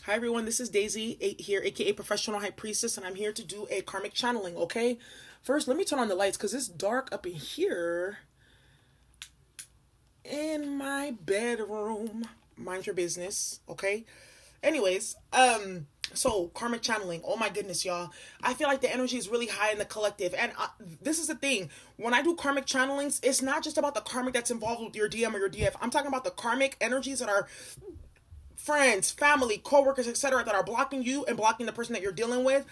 Hi everyone, this is Daisy here, aka Professional High Priestess, and I'm here to do a karmic channeling, okay? First, let me turn on the lights because it's dark up in here in my bedroom. Mind your business, okay? Anyways, so karmic channeling. Oh my goodness, y'all. I feel like the energy is really high in the collective. And this is the thing. When I do karmic channelings, it's not just about the karmic that's involved with your DM or your DF. I'm talking about the karmic energies that are friends, family, coworkers, etc., that are blocking you and blocking the person that you're dealing with,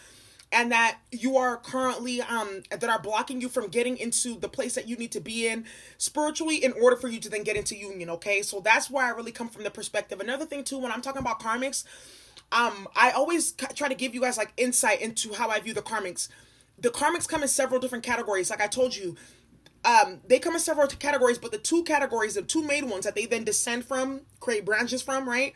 and that you are currently that are blocking you from getting into the place that you need to be in spiritually in order for you to then get into union. Okay, so that's where I really come from the perspective. Another thing too, when I'm talking about karmics, I always try to give you guys like insight into how I view the karmics. The karmics come in several different categories. Like I told you, they come in several categories, but the two categories, the two main ones that they then descend from, create branches from, right?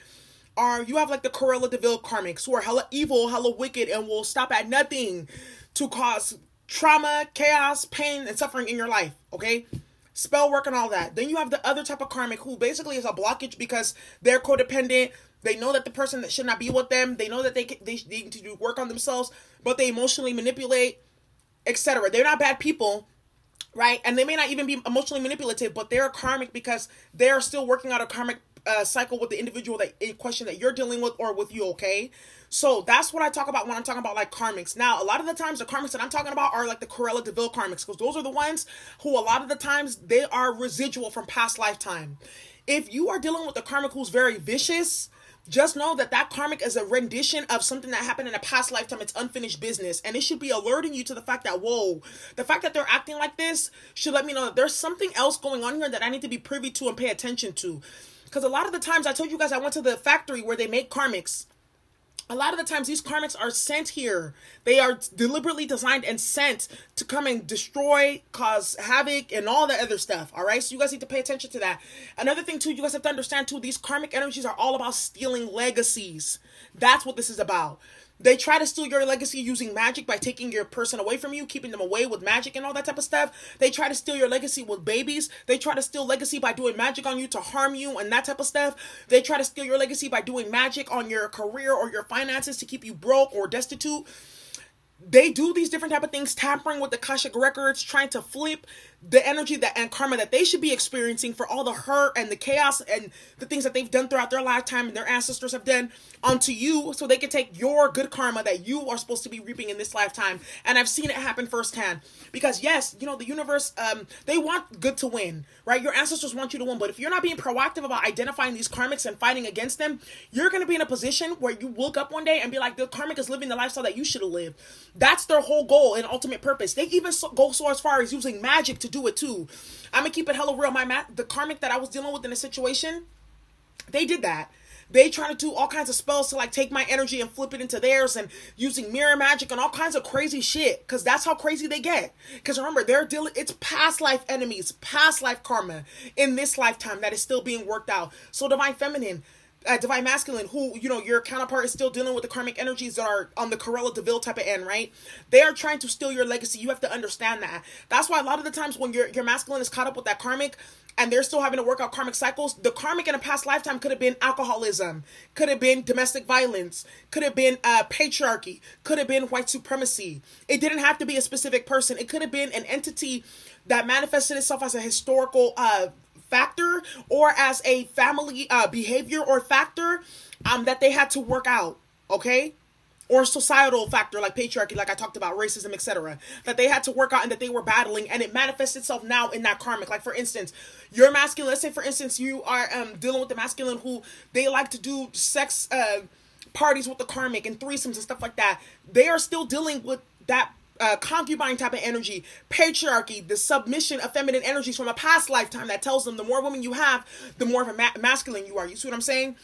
Are you have like the Corella Deville karmics who are hella evil, hella wicked, and will stop at nothing to cause trauma, chaos, pain, and suffering in your life. Okay, spell work and all that. Then you have the other type of karmic who basically is a blockage because they're codependent. They know that the person that should not be with them. They know that they need to do work on themselves, but they emotionally manipulate, etc. They're not bad people, right? And they may not even be emotionally manipulative, but they're karmic because they're still working out a karmic cycle with the individual that in question that you're dealing with or with you. Okay, so that's what I talk about when I'm talking about like karmics. Now, a lot of the times the karmics that I'm talking about are like the Corella Deville karmics, because those are the ones who a lot of the times they are residual from past lifetime. If you are dealing with a karmic who's very vicious, just know that that karmic is a rendition of something that happened in a past lifetime. It's unfinished business, and it should be alerting you to the fact that, whoa, the fact that they're acting like this should let me know that there's something else going on here that I need to be privy to and pay attention to. Because a lot of the times, I told you guys I went to the factory where they make karmics. A lot of the times these karmics are sent here. They are deliberately designed and sent to come and destroy, cause havoc, and all that other stuff. All right, so you guys need to pay attention to that. Another thing too, you guys have to understand too, these karmic energies are all about stealing legacies. That's what this is about. They try to steal your legacy using magic by taking your person away from you, keeping them away with magic and all that type of stuff. They try to steal your legacy with babies. They try to steal legacy by doing magic on you to harm you and that type of stuff. They try to steal your legacy by doing magic on your career or your finances to keep you broke or destitute. They do these different type of things, tampering with the Akashic records, trying to flip the energy that and karma that they should be experiencing for all the hurt and the chaos and the things that they've done throughout their lifetime and their ancestors have done onto you, so they can take your good karma that you are supposed to be reaping in this lifetime. And I've seen it happen firsthand, because yes, you know, the universe, they want good to win, right? Your ancestors want you to win, but if you're not being proactive about identifying these karmics and fighting against them, you're going to be in a position where you look up one day and be like, the karmic is living the lifestyle that you should have lived. That's their whole goal and ultimate purpose. They even go so as far as using magic to do it too. I'm gonna keep it hella real. The karmic that I was dealing with in a situation, they did that. They try to do all kinds of spells to like take my energy and flip it into theirs, and using mirror magic and all kinds of crazy shit, because that's how crazy they get. Because remember, they're dealing, it's past life enemies, past life karma in this lifetime that is still being worked out. So divine feminine, divine masculine, who, you know, your counterpart is still dealing with the karmic energies that are on the Corella Deville type of end, right? They are trying to steal your legacy. You have to understand that. That's why a lot of the times when your masculine is caught up with that karmic and they're still having to work out karmic cycles, the karmic in a past lifetime could have been alcoholism, could have been domestic violence, could have been patriarchy, could have been white supremacy. It didn't have to be a specific person. It could have been an entity that manifested itself as a historical factor or as a family behavior or factor that they had to work out, okay? Or societal factor like patriarchy, like I talked about, racism, etc., that they had to work out and that they were battling, and it manifests itself now in that karmic. Like for instance, your masculine, let's say for instance you are dealing with the masculine who they like to do sex parties with the karmic and threesomes and stuff like that. They are still dealing with that concubine type of energy, patriarchy, the submission of feminine energies from a past lifetime that tells them the more women you have, the more of a masculine you are. You see what I'm saying?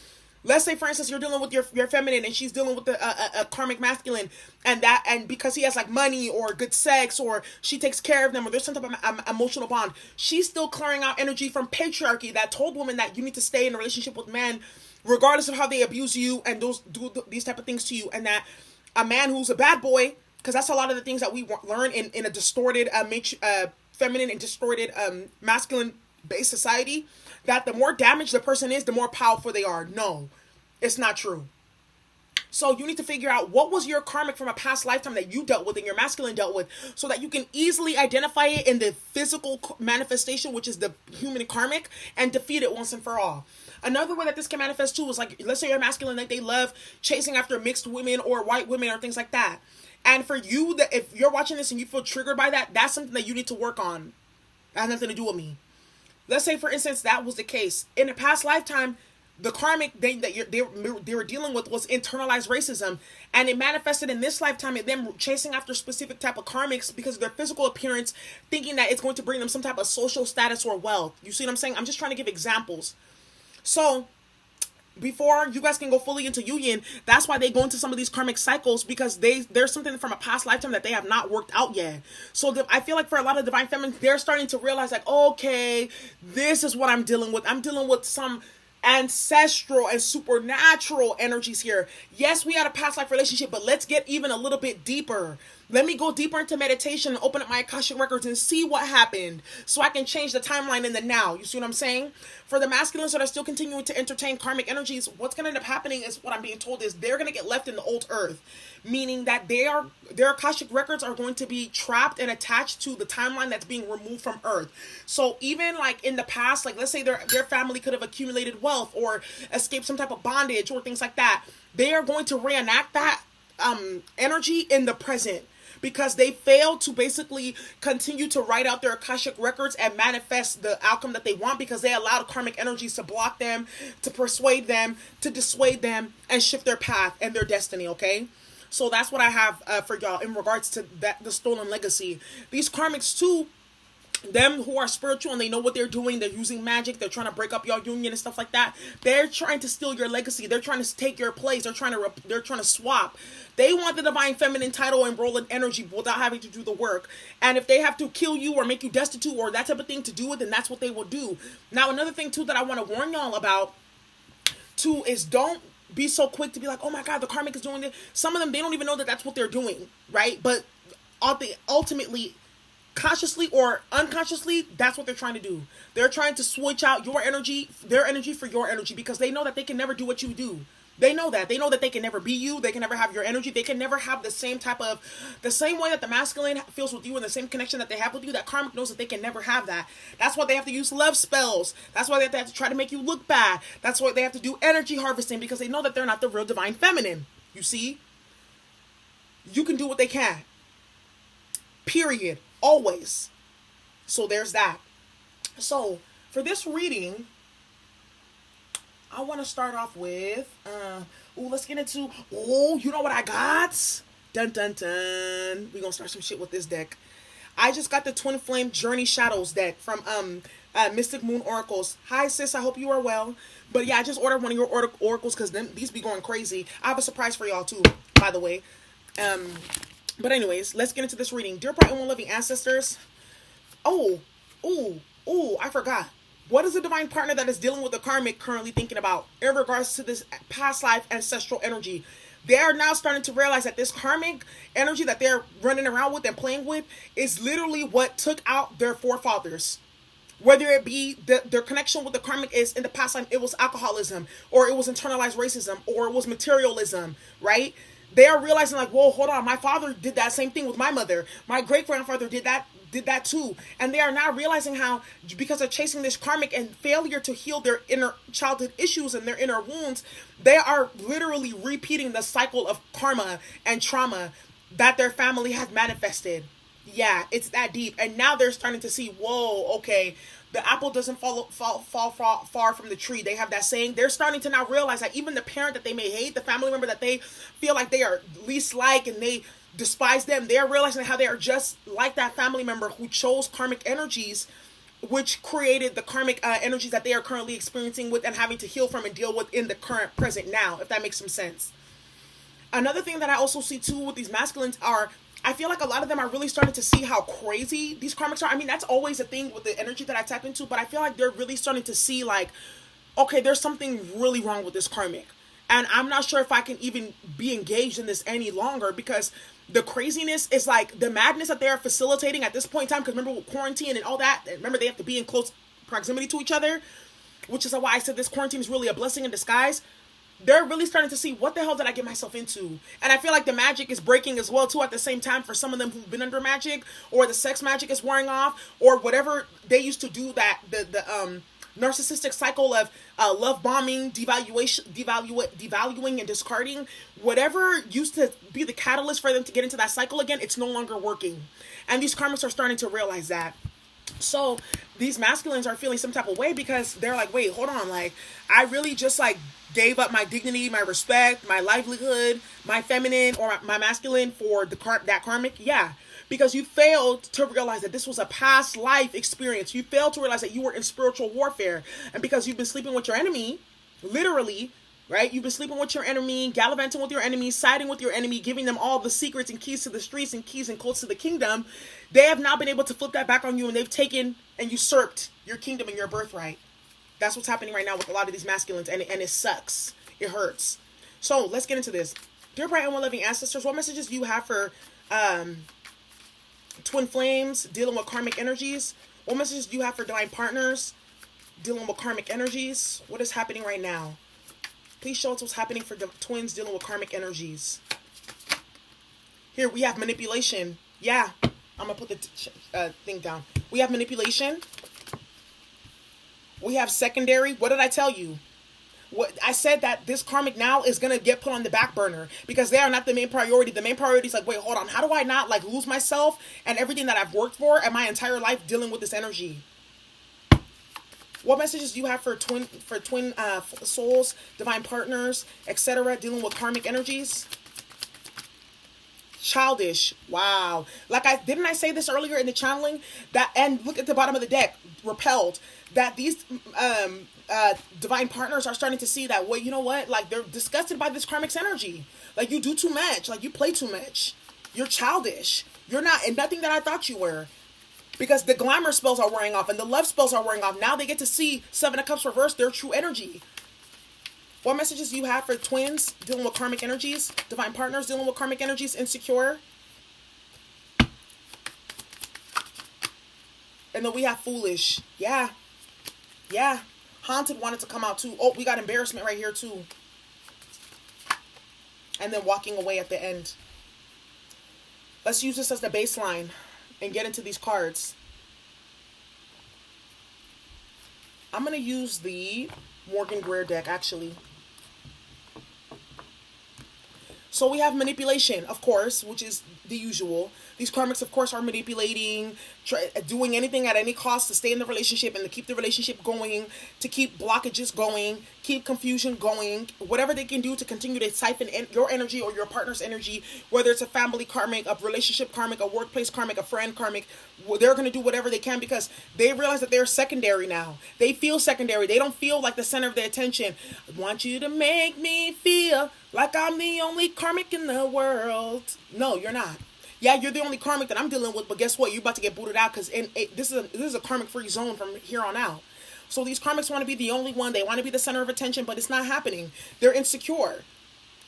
Let's say, for instance, you're dealing with your feminine and she's dealing with a karmic masculine, and because he has like money or good sex or she takes care of them or there's some type of emotional bond, she's still clearing out energy from patriarchy that told women that you need to stay in a relationship with men regardless of how they abuse you and these type of things to you, and that a man who's a bad boy, because that's a lot of the things that we learn in a distorted feminine and distorted masculine based society, that the more damaged the person is, the more powerful they are. No, it's not true. So you need to figure out what was your karmic from a past lifetime that you dealt with and your masculine dealt with, so that you can easily identify it in the physical manifestation, which is the human karmic, and defeat it once and for all. Another way that this can manifest too is like, let's say you're masculine, like they love chasing after mixed women or white women or things like that. And for you, that if you're watching this and you feel triggered by that, that's something that you need to work on. That has nothing to do with me. Let's say, for instance, that was the case. In a past lifetime, the karmic they were dealing with was internalized racism, and it manifested in this lifetime in them chasing after specific type of karmics because of their physical appearance, thinking that it's going to bring them some type of social status or wealth. You see what I'm saying? I'm just trying to give examples. So before you guys can go fully into union, that's why they go into some of these karmic cycles, because there's something from a past lifetime that they have not worked out yet. So I feel like for a lot of divine feminines, they're starting to realize like, okay, this is what I'm dealing with. I'm dealing with some ancestral and supernatural energies here. Yes, we had a past life relationship, but let's get even a little bit deeper. Let me go deeper into meditation and open up my Akashic records and see what happened, so I can change the timeline in the now. You see what I'm saying? For the masculines that are still continuing to entertain karmic energies, what's going to end up happening is, what I'm being told is, they're going to get left in the old earth, meaning that their Akashic records are going to be trapped and attached to the timeline that's being removed from earth. So even like in the past, like let's say their family could have accumulated wealth or escaped some type of bondage or things like that, they are going to reenact that energy in the present, because they failed to basically continue to write out their Akashic records and manifest the outcome that they want, because they allowed karmic energies to block them, to persuade them, to dissuade them, and shift their path and their destiny, okay? So that's what I have for y'all in regards to the stolen legacy. These karmics too, them who are spiritual and they know what they're doing, they're using magic, they're trying to break up your union and stuff like that. They're trying to steal your legacy. They're trying to take your place. They're trying to swap. They want the divine feminine title and role and energy without having to do the work. And if they have to kill you or make you destitute or that type of thing to do it, then that's what they will do. Now, another thing too that I want to warn y'all about too is, don't be so quick to be like, oh my God, the karmic is doing this. Some of them, they don't even know that that's what they're doing, right? But ultimately, consciously or unconsciously, that's what they're trying to do. They're trying to switch out your energy, their energy, for your energy, because they know that they can never do what you do. They know that they can never be you. They can never have your energy. They can never have the same way that the masculine feels with you and the same connection that they have with you. That karmic knows that they can never have that. That's why they have to use love spells. That's why they have to try to make you look bad. That's why they have to do energy harvesting, because they know that they're not the real divine feminine. You see? You can do what they can. Period. Always. So there's that. So for this reading, I want to start off with let's get into you know what I got? Dun dun dun. We're gonna start some shit with this deck. I just got the Twin Flame Journey Shadows deck from Mystic Moon Oracles. Hi sis, I hope you are well. But yeah, I just ordered one of your oracles because these be going crazy. I have a surprise for y'all too, by the way. But anyways, let's get into this reading. Dear Bright and One Loving Ancestors. I forgot. What is the divine partner that is dealing with the karmic currently thinking about in regards to this past life ancestral energy? They are now starting to realize that this karmic energy that they're running around with and playing with is literally what took out their forefathers. Whether it be their connection with the karmic is in the past life, it was alcoholism, or it was internalized racism, or it was materialism, right? They are realizing like, whoa, hold on, my father did that same thing with my mother. My great-grandfather did that too. And they are now realizing how, because of chasing this karmic and failure to heal their inner childhood issues and their inner wounds, they are literally repeating the cycle of karma and trauma that their family has manifested. Yeah, it's that deep. And now they're starting to see, whoa, okay, the apple doesn't fall far from the tree. They have that saying. They're starting to now realize that even the parent that they may hate, the family member that they feel like they are least like and they despise them, they're realizing how they are just like that family member who chose karmic energies, which created the karmic energies that they are currently experiencing with and having to heal from and deal with in the current present now, if that makes some sense. Another thing that I also see too with these masculines are, I feel like a lot of them are really starting to see how crazy these karmics are. I mean, that's always a thing with the energy that I tap into, but I feel like they're really starting to see like, okay, there's something really wrong with this karmic. And I'm not sure if I can even be engaged in this any longer, because the craziness is like the madness that they're facilitating at this point in time. Because remember with quarantine and all that, remember they have to be in close proximity to each other, which is why I said this quarantine is really a blessing in disguise. they're really starting to see, what the hell did I get myself into? And I feel like the magic is breaking as well too at the same time for some of them who've been under magic, or the sex magic is wearing off, or whatever they used to do, that the narcissistic cycle of love bombing, devaluing and discarding, whatever used to be the catalyst for them to get into that cycle again, it's no longer working. And these karmics are starting to realize that. So these masculines are feeling some type of way, because they're like, wait, hold on, like, I really just like gave up my dignity, my respect, my livelihood, my feminine or my masculine for that karmic. Yeah, because you failed to realize that this was a past life experience. You failed to realize that you were in spiritual warfare. And because you've been sleeping with your enemy, literally, right? You've been sleeping with your enemy, gallivanting with your enemy, siding with your enemy, giving them all the secrets and keys to the streets and keys and codes to the kingdom. They have now been able to flip that back on you, and they've taken and usurped your kingdom and your birthright. That's what's happening right now with a lot of these masculines, and it sucks. It hurts. So let's get into this. Dear bright and well-loving ancestors, what messages do you have for twin flames dealing with karmic energies? What messages do you have for divine partners dealing with karmic energies? What is happening right now? Please show us what's happening for the twins dealing with karmic energies. Here we have manipulation. Yeah, I'm going to put the thing down. We have manipulation. We have secondary. What did I tell you? What I said, that this karmic now is going to get put on the back burner, because they are not the main priority. The main priority is like, wait, hold on. How do I not like lose myself and everything that I've worked for and my entire life dealing with this energy? What messages do you have for twin souls, divine partners, etc., dealing with karmic energies? Childish. Wow. Like didn't I say this earlier in the channeling, that, and look at the bottom of the deck, repelled, that these divine partners are starting to see that, well, you know what, like, they're disgusted by this karmic's energy. Like, you do too much, like, you play too much, you're childish, you're not, and nothing that I thought you were. Because the glamour spells are wearing off and the love spells are wearing off. Now they get to see Seven of Cups reversed, their true energy. What messages do you have for twins dealing with karmic energies? Divine partners dealing with karmic energies, insecure. And then we have foolish. Yeah. Yeah. Haunted wanted to come out too. Oh, we got embarrassment right here too. And then walking away at the end. Let's use this as the baseline and get into these cards. I'm going to use the Morgan Greer deck, actually. So we have manipulation, of course, which is the usual. These karmics, of course, are manipulating, doing anything at any cost to stay in the relationship and to keep the relationship going, to keep blockages going, keep confusion going, whatever they can do to continue to siphon your energy or your partner's energy, whether it's a family karmic, a relationship karmic, a workplace karmic, a friend karmic. They're going to do whatever they can because they realize that they're secondary now. They feel secondary. They don't feel like the center of the attention. I want you to make me feel like I'm the only karmic in the world. No, you're not. Yeah, you're the only karmic that I'm dealing with, but guess what? You're about to get booted out because this is a karmic-free zone from here on out. So these karmics want to be the only one. They want to be the center of attention, but it's not happening. They're insecure.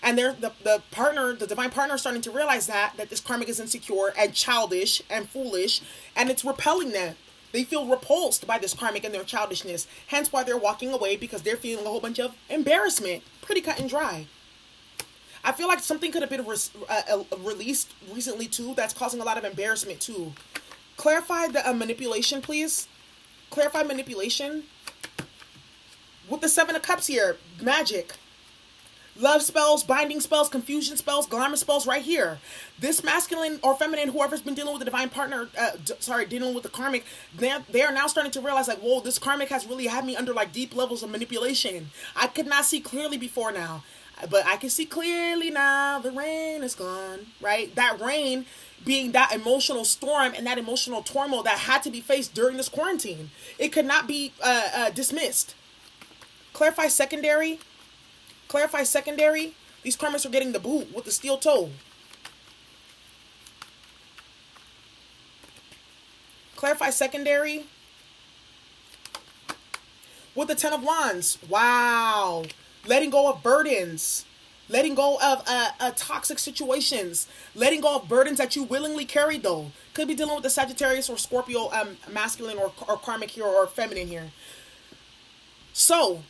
And they're the divine partner is starting to realize that this karmic is insecure and childish and foolish, and it's repelling them. They feel repulsed by this karmic and their childishness. Hence why they're walking away, because they're feeling a whole bunch of embarrassment. Pretty cut and dry. I feel like something could have been released recently too that's causing a lot of embarrassment too. Clarify the manipulation, please. Clarify manipulation. With the Seven of Cups here, magic. Love spells, binding spells, confusion spells, glamour spells right here. This masculine or feminine, whoever's been dealing with the divine partner, dealing with the karmic, they are now starting to realize like, whoa, this karmic has really had me under like deep levels of manipulation. I could not see clearly before now. But I can see clearly now. The rain is gone, right? That rain being that emotional storm and that emotional turmoil that had to be faced during this quarantine. It could not be dismissed. Clarify secondary. Clarify secondary. These karmics are getting the boot with the steel toe. Clarify secondary. With the Ten of Wands. Wow. Letting go of burdens, letting go of toxic situations, letting go of burdens that you willingly carried though. Could be dealing with the Sagittarius or Scorpio masculine or karmic here or feminine here. So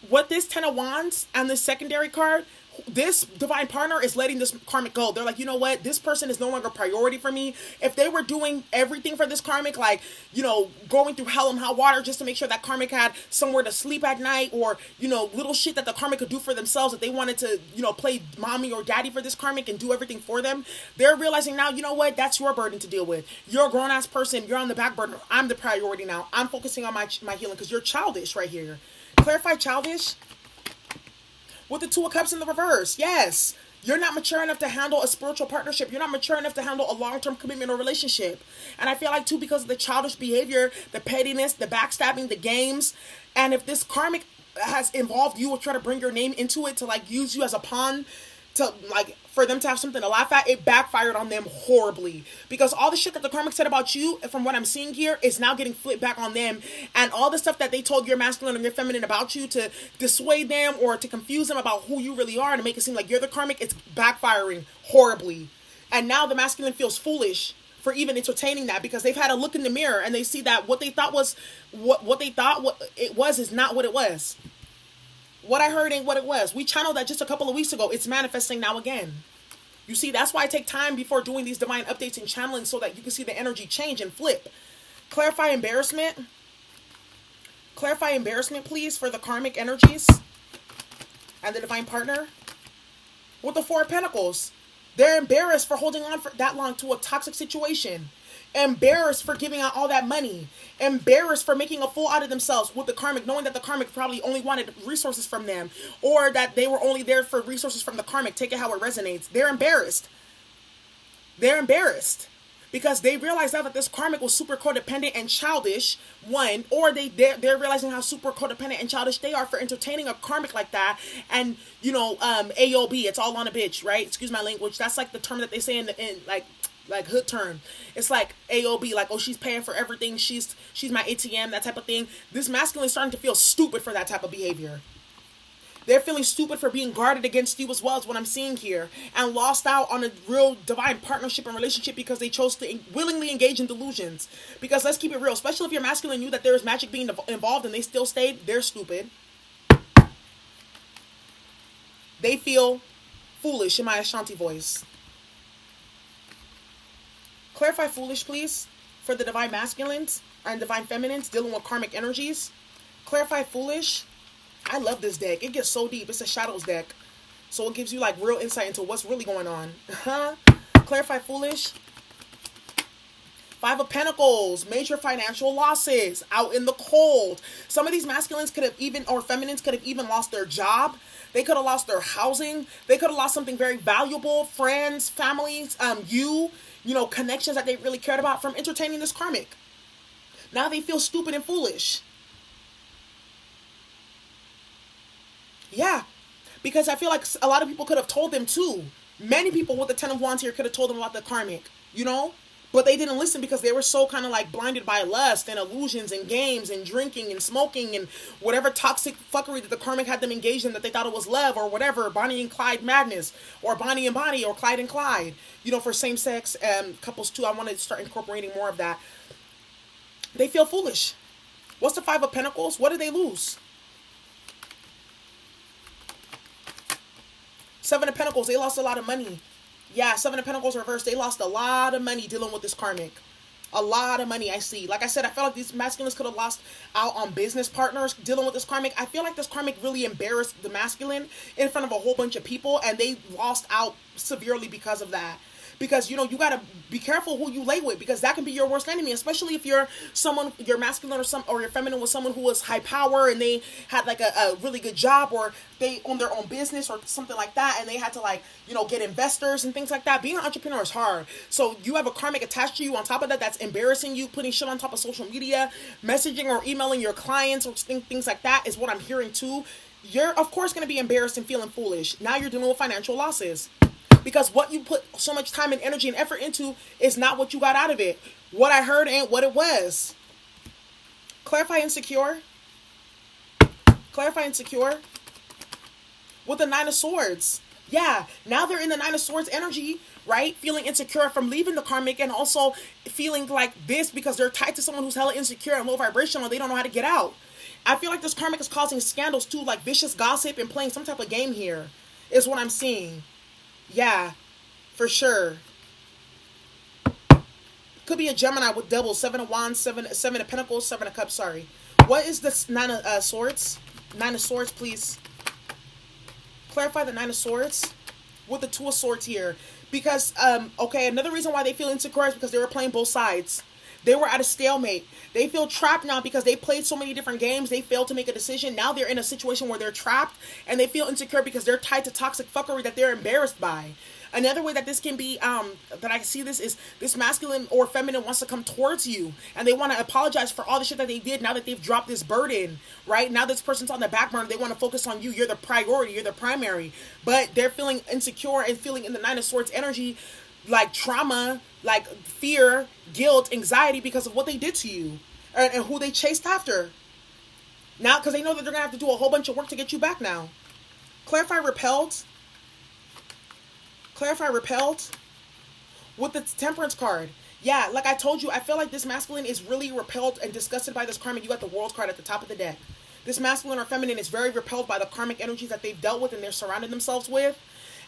what this Ten of Wands and this secondary card, this divine partner is letting this karmic go. They're like, you know what? This person is no longer priority for me. If they were doing everything for this karmic, like, you know, going through hell and hot water just to make sure that karmic had somewhere to sleep at night, or, you know, little shit that the karmic could do for themselves, if they wanted to, you know, play mommy or daddy for this karmic and do everything for them, they're realizing now, you know what? That's your burden to deal with. You're a grown-ass person. You're on the back burner. I'm the priority now. I'm focusing on my healing because you're childish right here. Clarify childish. With the Two of Cups in the reverse, yes. You're not mature enough to handle a spiritual partnership. You're not mature enough to handle a long-term commitment or relationship. And I feel like, too, because of the childish behavior, the pettiness, the backstabbing, the games, and if this karmic has involved you or try to bring your name into it to, like, use you as a pawn to, like, for them to have something to laugh at, it backfired on them horribly. Because all the shit that the karmic said about you, from what I'm seeing here, is now getting flipped back on them. And all the stuff that they told your masculine and your feminine about you to dissuade them or to confuse them about who you really are and to make it seem like you're the karmic, it's backfiring horribly. And now the masculine feels foolish for even entertaining that, because they've had a look in the mirror and they see that what they thought was what it was is not what it was. What I heard ain't what it was. We channeled that just a couple of weeks ago. It's manifesting now again. You see, that's why I take time before doing these divine updates and channeling, so that you can see the energy change and flip. Clarify embarrassment. Clarify embarrassment, please, for the karmic energies and the divine partner. With the Four of Pentacles. They're embarrassed for holding on for that long to a toxic situation. Embarrassed for giving out all that money. Embarrassed for making a fool out of themselves with the karmic, knowing that the karmic probably only wanted resources from them, or that they were only there for resources from the karmic. Take it how it resonates. They're embarrassed. They're embarrassed because they realize now that this karmic was super codependent and childish, one, or they're realizing how super codependent and childish they are for entertaining a karmic like that. And, you know, AOB, it's all on a bitch, right? Excuse my language. That's like the term that they say in like hood term. It's like AOB, like, oh, she's paying for everything, she's my ATM, that type of thing. This masculine is starting to feel stupid for that type of behavior. They're feeling stupid for being guarded against you as well, is what I'm seeing here, and lost out on a real divine partnership and relationship because they chose to willingly engage in delusions. Because let's keep it real, especially if your masculine knew that there was magic being involved and they still stayed, they're stupid. They feel foolish in my Ashanti voice. Clarify foolish, please, for the divine masculines and divine feminines dealing with karmic energies. Clarify foolish. I love this deck. It gets so deep. It's a shadows deck. So it gives you like real insight into what's really going on. Clarify foolish. Five of Pentacles, major financial losses, out in the cold. Some of these masculines could have even, or feminines could have even lost their job. They could have lost their housing. They could have lost something very valuable, friends, families, you know, connections that they really cared about from entertaining this karmic. Now they feel stupid and foolish. Yeah, because I feel like a lot of people could have told them too. Many people with the Ten of Wands here could have told them about the karmic, you know? But they didn't listen because they were so kind of like blinded by lust and illusions and games and drinking and smoking and whatever toxic fuckery that the karmic had them engaged in, that they thought it was love or whatever, Bonnie and Clyde madness, or Bonnie and Bonnie, or Clyde and Clyde, you know, for same-sex couples too. I want to start incorporating more of that. They feel foolish. What's the Five of Pentacles? What did they lose? Seven of Pentacles, they lost a lot of money. Yeah, Seven of Pentacles reversed. They lost a lot of money dealing with this karmic. A lot of money, I see. Like I said, I felt like these masculines could have lost out on business partners dealing with this karmic. I feel like this karmic really embarrassed the masculine in front of a whole bunch of people, and they lost out severely because of that. Because, you know, you got to be careful who you lay with, because that can be your worst enemy, especially if you're someone, you're masculine or your feminine was someone who was high power and they had like a really good job, or they own their own business or something like that, and they had to, like, you know, get investors and things like that. Being an entrepreneur is hard. So you have a karmic attached to you on top of that that's embarrassing you, putting shit on top of social media, messaging or emailing your clients or things like that is what I'm hearing too. You're, of course, going to be embarrassed and feeling foolish. Now you're dealing with financial losses. Because what you put so much time and energy and effort into is not what you got out of it. What I heard ain't what it was. Clarify insecure. Clarify insecure. With the Nine of Swords. Yeah, now they're in the Nine of Swords energy, right? Feeling insecure from leaving the karmic, and also feeling like this because they're tied to someone who's hella insecure and low vibrational. They don't know how to get out. I feel like this karmic is causing scandals too, like vicious gossip and playing some type of game here, is what I'm seeing. Yeah, for sure. Could be a Gemini with double, seven of wands, seven of pentacles, seven of cups, sorry. What is this nine of swords? Nine of swords, please. Clarify the nine of swords with the two of swords here. Because, okay, another reason why they feel insecure is because they were playing both sides. They were at a stalemate. They feel trapped now because they played so many different games. They failed to make a decision. Now they're in a situation where they're trapped and they feel insecure because they're tied to toxic fuckery that they're embarrassed by. Another way that this can be, that I see this is this masculine or feminine wants to come towards you and they want to apologize for all the shit that they did now that they've dropped this burden, right? Now this person's on the back burner. They want to focus on you. You're the priority. You're the primary. But they're feeling insecure and feeling in the Nine of Swords energy like trauma, like fear, guilt, anxiety because of what they did to you and who they chased after. Now, because they know that they're going to have to do a whole bunch of work to get you back now. Clarify repelled. Clarify repelled with the Temperance card. Yeah, like I told you, I feel like this masculine is really repelled and disgusted by this karmic. You got the World card at the top of the deck. This masculine or feminine is very repelled by the karmic energies that they've dealt with and they're surrounding themselves with.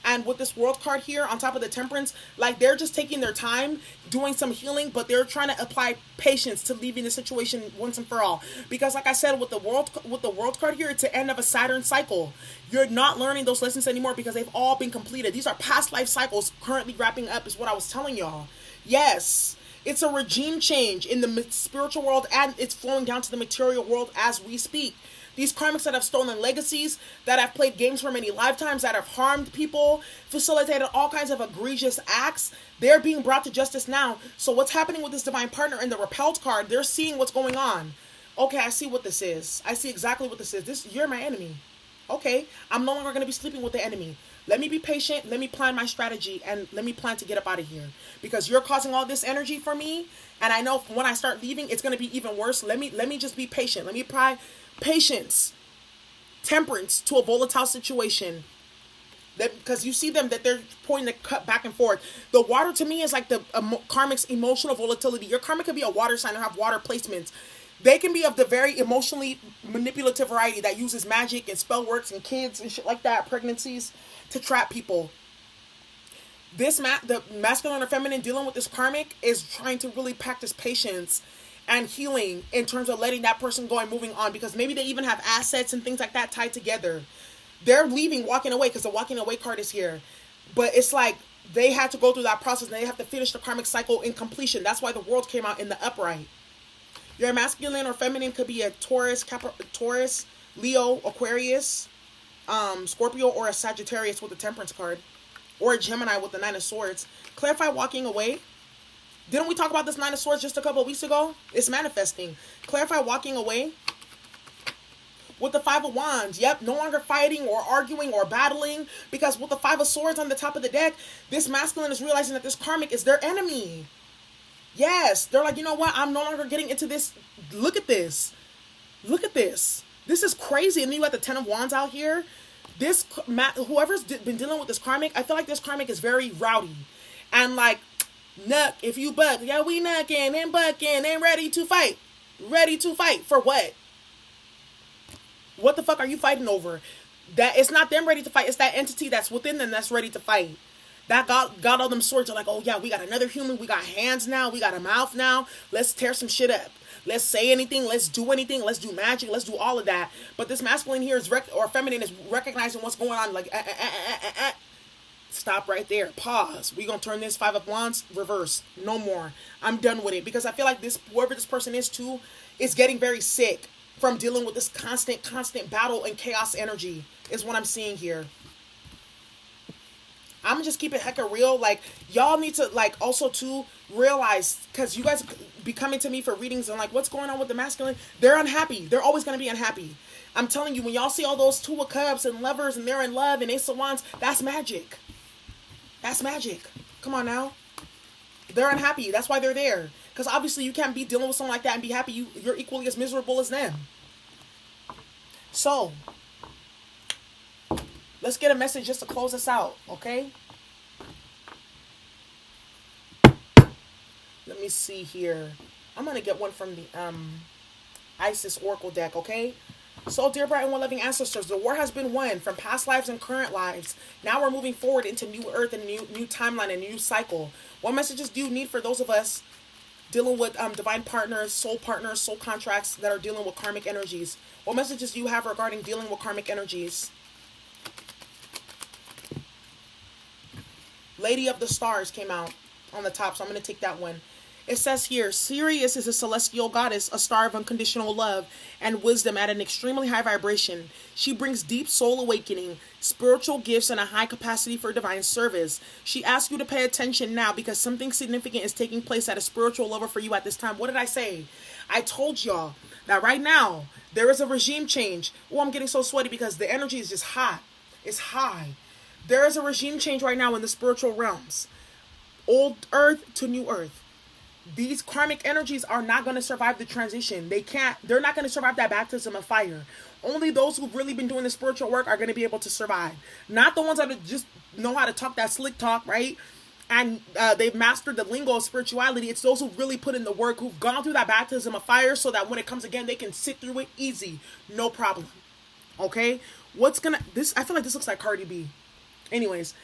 And with this World card here on top of the Temperance, like they're just taking their time doing some healing, but they're trying to apply patience to leaving the situation once and for all. Because like I said, with the World card here, it's the end of a Saturn cycle. You're not learning those lessons anymore because they've all been completed. These are past life cycles currently wrapping up is what I was telling y'all. Yes, it's a regime change in the spiritual world and it's flowing down to the material world as we speak. These karmics that have stolen legacies, that have played games for many lifetimes, that have harmed people, facilitated all kinds of egregious acts, they're being brought to justice now. So what's happening with this divine partner in the repelled card, they're seeing what's going on. Okay, I see what this is. I see exactly what this is. You're my enemy. Okay, I'm no longer going to be sleeping with the enemy. Let me be patient. Let me plan my strategy and let me plan to get up out of here because you're causing all this energy for me. And I know when I start leaving, it's going to be even worse. Let me just be patient. Let me apply patience, temperance to a volatile situation. Because you see them that they're pointing the cut back and forth. The water to me is like the karmic's emotional volatility. Your karmic could be a water sign or have water placements. They can be of the very emotionally manipulative variety that uses magic and spell works and kids and shit like that, pregnancies, to trap people. The masculine or feminine dealing with this karmic is trying to really practice patience and healing in terms of letting that person go and moving on because maybe they even have assets and things like that tied together. They're leaving, walking away because the walking away card is here. But it's like they had to go through that process and they have to finish the karmic cycle in completion. That's why the World came out in the upright. Your masculine or feminine could be a Taurus, Leo, Aquarius, Scorpio, or a Sagittarius with the Temperance card. Or a Gemini with the Nine of Swords. Clarify walking away. Didn't we talk about this Nine of Swords just a couple of weeks ago? It's manifesting. Clarify walking away. With the Five of Wands. Yep, no longer fighting or arguing or battling. Because with the Five of Swords on the top of the deck, this masculine is realizing that this karmic is their enemy. Yes, they're like, you know what? I'm no longer getting into this. Look at this. Look at this. This is crazy. And then you got the Ten of Wands out here. Whoever's been dealing with this karmic, I feel like this karmic is very rowdy. And like, nuck if you buck. Yeah, we knucking and bucking and ready to fight. Ready to fight for what? What the fuck are you fighting over? That it's not them ready to fight. It's that entity that's within them that's ready to fight. That got all them swords. They're like, oh yeah, we got another human. We got hands now. We got a mouth now. Let's tear some shit up. Let's say anything. Let's do anything. Let's do magic. Let's do all of that. But this masculine here is or feminine is recognizing what's going on. Like, stop right there. Pause. We gonna turn this Five of Wands reverse. No more. I'm done with it because I feel like whoever this person is too is getting very sick from dealing with this constant battle and chaos energy. Is what I'm seeing here. I'm gonna just keep it hecka real. Like, y'all need to, like, also to realize, because you guys be coming to me for readings and like, what's going on with the masculine? They're unhappy. They're always gonna be unhappy. I'm telling you, when y'all see all those Two of Cups and Lovers and they're in love and Ace of Wands, that's magic. That's magic. Come on now. They're unhappy. That's why they're there. Because obviously you can't be dealing with someone like that and be happy. You're equally as miserable as them. So, let's get a message just to close us out, okay? Let me see here. I'm going to get one from the Isis Oracle deck, okay? So, dear bright and well-loving ancestors, the war has been won from past lives and current lives. Now we're moving forward into new earth and new timeline and new cycle. What messages do you need for those of us dealing with divine partners, soul contracts that are dealing with karmic energies? What messages do you have regarding dealing with karmic energies? Lady of the Stars came out on the top, so I'm going to take that one. It says here, Sirius is a celestial goddess, a star of unconditional love and wisdom at an extremely high vibration. She brings deep soul awakening, spiritual gifts, and a high capacity for divine service. She asks you to pay attention now because something significant is taking place at a spiritual level for you at this time. What did I say? I told y'all that right now there is a regime change. Oh, I'm getting so sweaty because the energy is just hot. It's high. There is a regime change right now in the spiritual realms. Old earth to new earth. These karmic energies are not going to survive the transition. They're not going to survive that baptism of fire. Only those who've really been doing the spiritual work are going to be able to survive. Not the ones that just know how to talk that slick talk, right? And they've mastered the lingo of spirituality. It's those who really put in the work, who've gone through that baptism of fire so that when it comes again, they can sit through it easy. No problem. Okay? I feel like this looks like Cardi B. Anyways,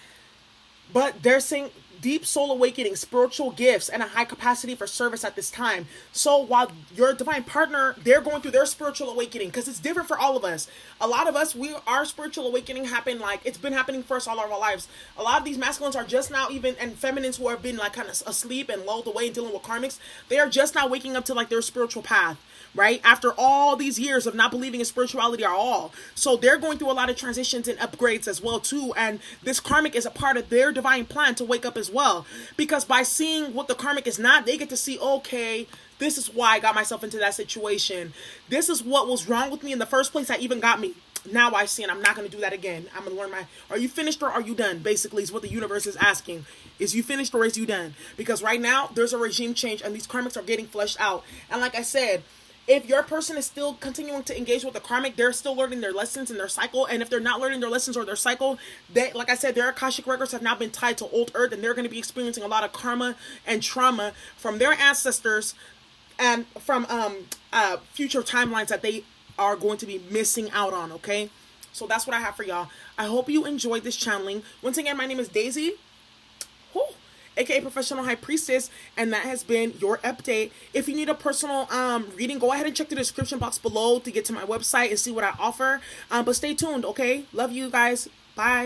but they're saying deep soul awakening, spiritual gifts, and a high capacity for service at this time. So while your divine partner, they're going through their spiritual awakening, because it's different for all of us. A lot of us, our spiritual awakening happened, like, it's been happening for us all of our lives. A lot of these masculines are just now and feminines who have been like kind of asleep and lulled away and dealing with karmics, they are just now waking up to like their spiritual path, right? After all these years of not believing in spirituality at all. So they're going through a lot of transitions and upgrades as well too. And this karmic is a part of their divine plan to wake up as well. Because by seeing what the karmic is not, they get to see, okay, this is why I got myself into that situation. This is what was wrong with me in the first place that even got me. Now I see, and I'm not going to do that again. I'm going to learn are you finished or are you done? Basically is what the universe is asking. Is you finished or is you done? Because right now there's a regime change and these karmics are getting fleshed out. And like I said, if your person is still continuing to engage with the karmic, they're still learning their lessons in their cycle. And if they're not learning their lessons or their cycle, like I said, their Akashic records have now been tied to old earth, and they're going to be experiencing a lot of karma and trauma from their ancestors and from future timelines that they are going to be missing out on, okay? So that's what I have for y'all. I hope you enjoyed this channeling. Once again, my name is Daisy. aka Professional High Priestess, and that has been your update. If you need a personal reading, go ahead and check the description box below to get to my website and see what I offer. But stay tuned, okay? Love you guys. Bye.